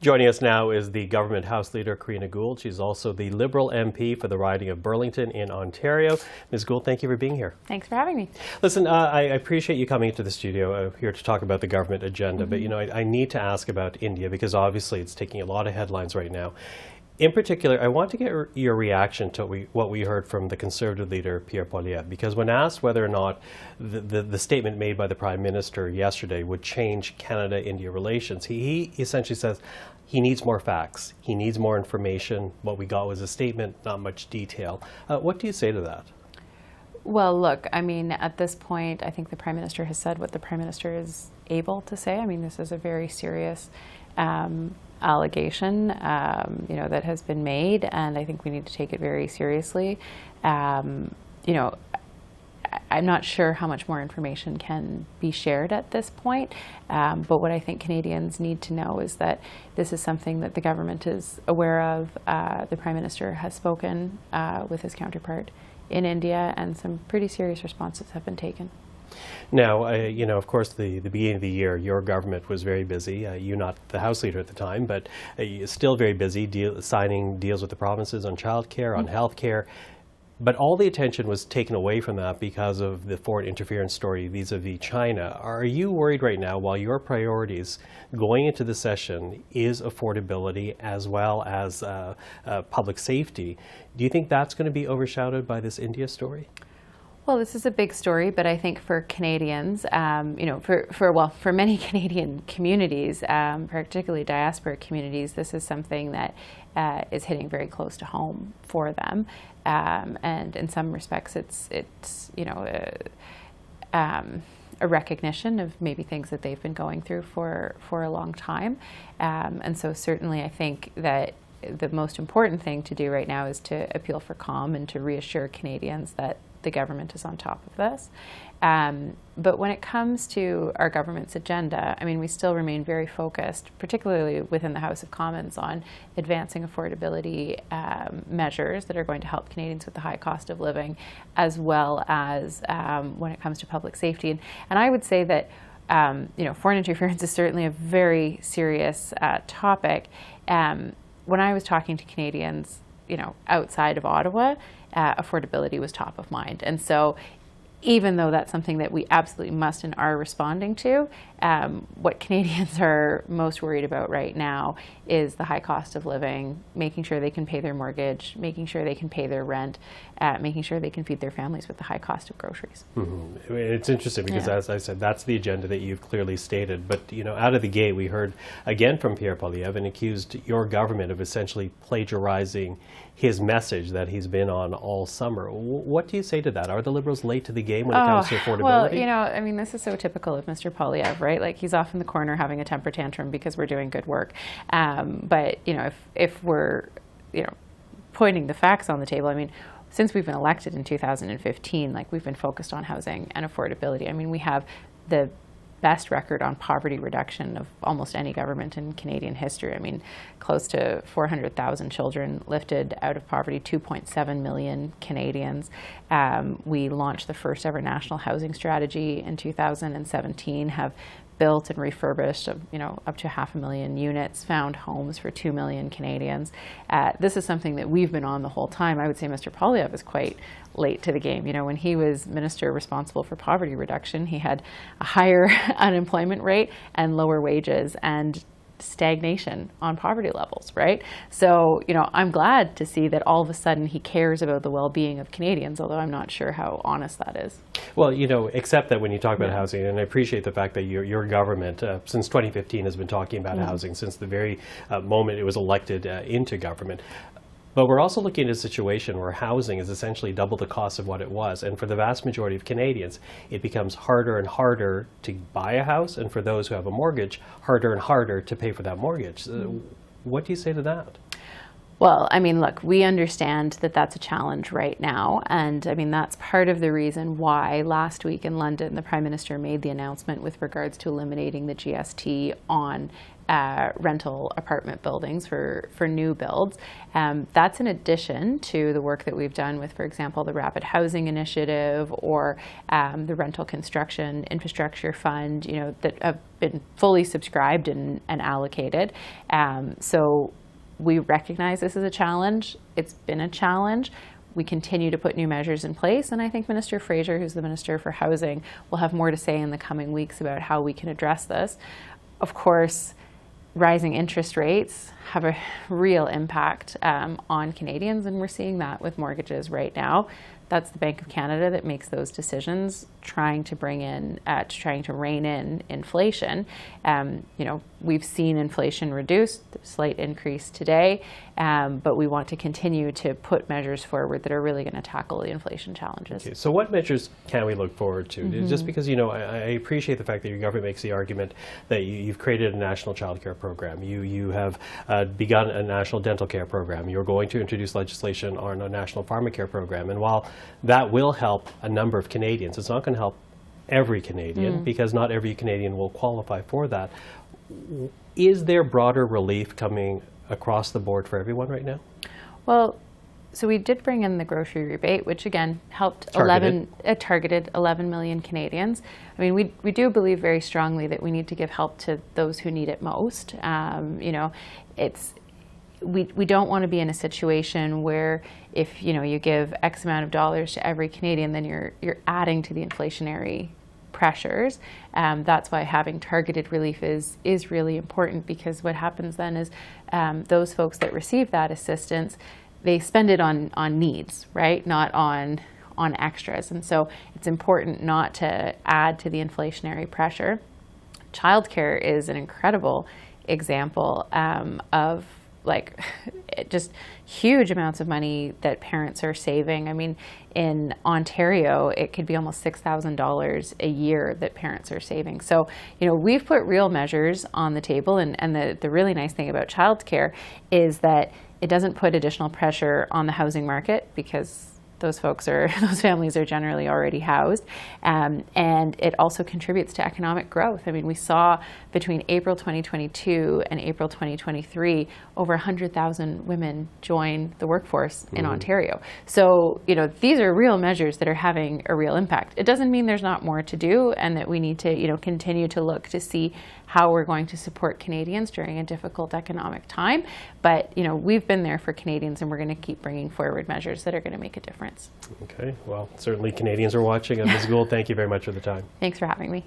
Joining us now is the Government House Leader, Karina Gould. She's also the Liberal MP for the riding of Burlington in Ontario. Ms. Gould, thank you for being here. Thanks for having me. Listen, I appreciate you coming into the studio here to talk about the government agenda, but you know, I need to ask about India because obviously it's taking a lot of headlines right now. In particular, I want to get your reaction to what we heard from the Conservative leader, Pierre Poilievre, because when asked whether or not the statement made by the Prime Minister yesterday would change Canada-India relations, he essentially says he needs more facts, he needs more information. What we got was a statement, not much detail. What do you say to that? Well, look, I mean, at this point, I think the Prime Minister has said what the Prime Minister is able to say. I mean, this is a very serious allegation, that has been made, and I think we need to take it very seriously. I'm not sure how much more information can be shared at this point, but what I think Canadians need to know is that this is something that the government is aware of. The Prime Minister has spoken with his counterpart in India, and some pretty serious responses have been taken. Now, of course, the beginning of the year, your government was very busy. You not the House Leader at the time, but still very busy signing deals with the provinces on childcare, on healthcare. But all the attention was taken away from that because of the foreign interference story vis-a-vis China. Are you worried right now, while your priorities going into the session is affordability as well as public safety, do you think that's going to be overshadowed by this India story? Well, this is a big story, but I think for Canadians, for many Canadian communities, particularly diaspora communities, this is something that is hitting very close to home for them, and in some respects, it's a recognition of maybe things that they've been going through for a long time, and so certainly I think that the most important thing to do right now is to appeal for calm and to reassure Canadians that the government is on top of this. But when it comes to our government's agenda, I mean, we still remain very focused, particularly within the House of Commons, on advancing affordability measures that are going to help Canadians with the high cost of living, as well as when it comes to public safety. And I would say that foreign interference is certainly a very serious topic. When I was talking to Canadians, outside of Ottawa, affordability was top of mind. And so even though that's something that we absolutely must and are responding to, what Canadians are most worried about right now is the high cost of living, making sure they can pay their mortgage, making sure they can pay their rent, making sure they can feed their families with the high cost of groceries. Mm-hmm. It's interesting because, as I said, that's the agenda that you've clearly stated. But, out of the gate, we heard again from Pierre Poilievre and accused your government of essentially plagiarizing his message that he's been on all summer. What do you say to that? Are the Liberals late to the game when it comes to affordability? Well, this is so typical of Mr. Poilievre, right? Like, he's off in the corner having a temper tantrum because we're doing good work. But, if we're, pointing the facts on the table, I mean, since we've been elected in 2015, we've been focused on housing and affordability. I mean, we have the best record on poverty reduction of almost any government in Canadian history. I mean, close to 400,000 children lifted out of poverty, 2.7 million Canadians. We launched the first ever national housing strategy in 2017, have built and refurbished, up to 500,000 units, found homes for 2 million Canadians. This is something that we've been on the whole time. I would say Mr. Poilievre is quite late to the game. When he was minister responsible for poverty reduction, he had a higher unemployment rate and lower wages and stagnation on poverty levels, right? So, I'm glad to see that all of a sudden he cares about the well-being of Canadians, although I'm not sure how honest that is. Well, except that when you talk about housing, and I appreciate the fact that your government, since 2015, has been talking about housing since the very moment it was elected into government. But we're also looking at a situation where housing is essentially double the cost of what it was. And for the vast majority of Canadians, it becomes harder and harder to buy a house. And for those who have a mortgage, harder and harder to pay for that mortgage. What do you say to that? Well, I mean, look, we understand that that's a challenge right now. And I mean, that's part of the reason why last week in London, the Prime Minister made the announcement with regards to eliminating the GST on rental apartment buildings for new builds. That's in addition to the work that we've done with, for example, the Rapid Housing Initiative or the Rental Construction Infrastructure Fund, you know, that have been fully subscribed and allocated. So we recognize this is a challenge. It's been a challenge. We continue to put new measures in place, and I think Minister Fraser, who's the Minister for Housing, will have more to say in the coming weeks about how we can address this. Of course, rising interest rates have a real impact on Canadians, and we're seeing that with mortgages right now. That's the Bank of Canada that makes those decisions, trying to rein in inflation. You know, we've seen inflation reduce, slight increase today, but we want to continue to put measures forward that are really going to tackle the inflation challenges. Okay, so what measures can we look forward to? Just because, you know, I appreciate the fact that your government makes the argument that you've created a national child care program. You have begun a national dental care program. You're going to introduce legislation on a national pharmacare program. And while that will help a number of Canadians, it's not going to help every Canadian because not every Canadian will qualify for that. Is there broader relief coming across the board for everyone right now? Well, so we did bring in the grocery rebate, which again helped targeted 11 million Canadians. I mean, we do believe very strongly that we need to give help to those who need it most. You know, we don't want to be in a situation where if, you know, you give X amount of dollars to every Canadian, then you're adding to the inflationary pressures. That's why having targeted relief is really important, because what happens then is those folks that receive that assistance, they spend it on needs, right? Not on extras. And so it's important not to add to the inflationary pressure. Childcare is an incredible example of like just huge amounts of money that parents are saving. I mean, in Ontario, it could be almost $6,000 a year that parents are saving. So, you know, we've put real measures on the table, and the really nice thing about childcare is that it doesn't put additional pressure on the housing market, because those families are generally already housed. And it also contributes to economic growth. I mean, we saw between April 2022 and April 2023, over 100,000 women join the workforce in Ontario. So, you know, these are real measures that are having a real impact. It doesn't mean there's not more to do, and that we need to, you know, continue to look to see how we're going to support Canadians during a difficult economic time. But, you know, we've been there for Canadians, and we're going to keep bringing forward measures that are going to make a difference. Okay, well, certainly Canadians are watching. Ms. Gould, thank you very much for the time. Thanks for having me.